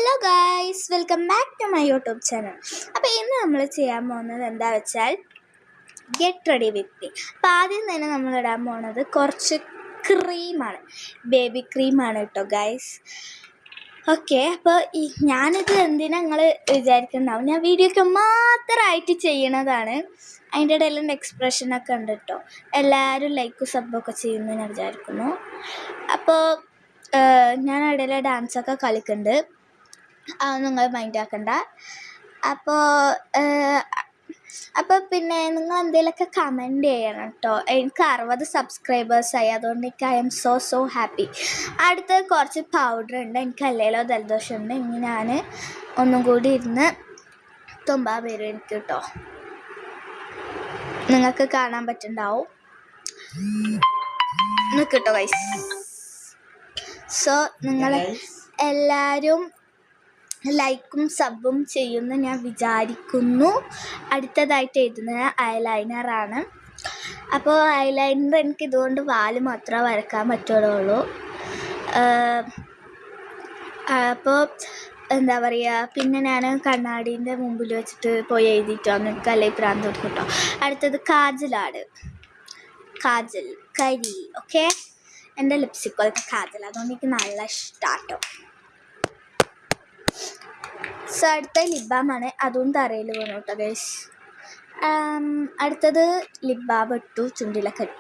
Hello guys, welcome back to my YouTube channel. അപ്പോൾ ഇന്ന് നമ്മൾ ചെയ്യാൻ പോകുന്നത് എന്താ വെച്ചാൽ ഗെറ്റ് റെഡി വിത്ത് മീ. അപ്പോൾ ആദ്യം തന്നെ നമ്മൾ ഇടാൻ പോകുന്നത് കുറച്ച് ക്രീമാണ്, ബേബി ക്രീമാണ് കേട്ടോ ഗായ്സ്. ഓക്കെ, അപ്പോൾ ഞാനിത് എന്തിനാ നിങ്ങൾ വിചാരിക്കുന്നുണ്ടാവും, ഞാൻ വീഡിയോയ്ക്ക് മാത്രമായിട്ട് ചെയ്യണതാണ്. അതിൻ്റെ ഇടയിലുള്ള എക്സ്പ്രഷനൊക്കെ ഉണ്ട് കേട്ടോ. എല്ലാവരും ലൈക്കും സബ്ബൊക്കെ ചെയ്യുമെന്ന് ഞാൻ വിചാരിക്കുന്നു. അപ്പോൾ ഞാൻ ഇടയിൽ ഡാൻസൊക്കെ കളിക്കുന്നുണ്ട്, അത് നിങ്ങൾ മൈൻഡാക്കണ്ട. അപ്പോൾ പിന്നെ നിങ്ങൾ എന്തെങ്കിലുമൊക്കെ കമൻറ്റ് ചെയ്യണം കേട്ടോ. എനിക്ക് 60 സബ്സ്ക്രൈബേഴ്സായി, അതുകൊണ്ട് എനിക്ക് ഐ എം സോ ഹാപ്പി. അടുത്തത് കുറച്ച് പൗഡർ ഉണ്ട്, എനിക്ക് അല്ലേലോ ജലദോഷമുണ്ട്. ഇനി ഞാൻ ഒന്നും കൂടി ഇരുന്ന് തുമ്പാൻ വരും എനിക്ക് കേട്ടോ. നിങ്ങൾക്ക് കാണാൻ പറ്റുന്നുണ്ടാവും കേട്ടോ ഗൈസ്. സോ നിങ്ങൾ എല്ലാവരും ലൈക്കും സബും ചെയ്യുമെന്ന് ഞാൻ വിചാരിക്കുന്നു. അടുത്തതായിട്ട് എഴുതുന്നത് ഐലൈനറാണ്. അപ്പോൾ ഐലൈനർ എനിക്ക് ഇതുകൊണ്ട് വാല് മാത്രമേ വരയ്ക്കാൻ പറ്റുള്ളൂ. അപ്പോൾ എന്താ പറയുക, പിന്നെ ഞാൻ കണ്ണാടീൻ്റെ മുമ്പിൽ വെച്ചിട്ട് പോയി എഴുതിയിട്ടോ, എനിക്ക് അല്ലെങ്കിൽ ഭ്രാന്ത് കൊടുക്കും കേട്ടോ. അടുത്തത് കാജലാണ്, കാജൽ കരി. ഓക്കെ, എൻ്റെ ലിപ്സ്റ്റിക് പോലത്തെ കാജൽ, അതുകൊണ്ട് എനിക്ക് നല്ല ഇഷ്ടമാട്ടോ. സോ അടുത്ത ലിപ് ബാമാണ്, അതും തറയിൽ വീണു കേട്ടോ ഗൈസ്. അടുത്തത് ലിപ് ബാം ഇട്ടു, ചുണ്ടിലൊക്കെ ഇട്ടു.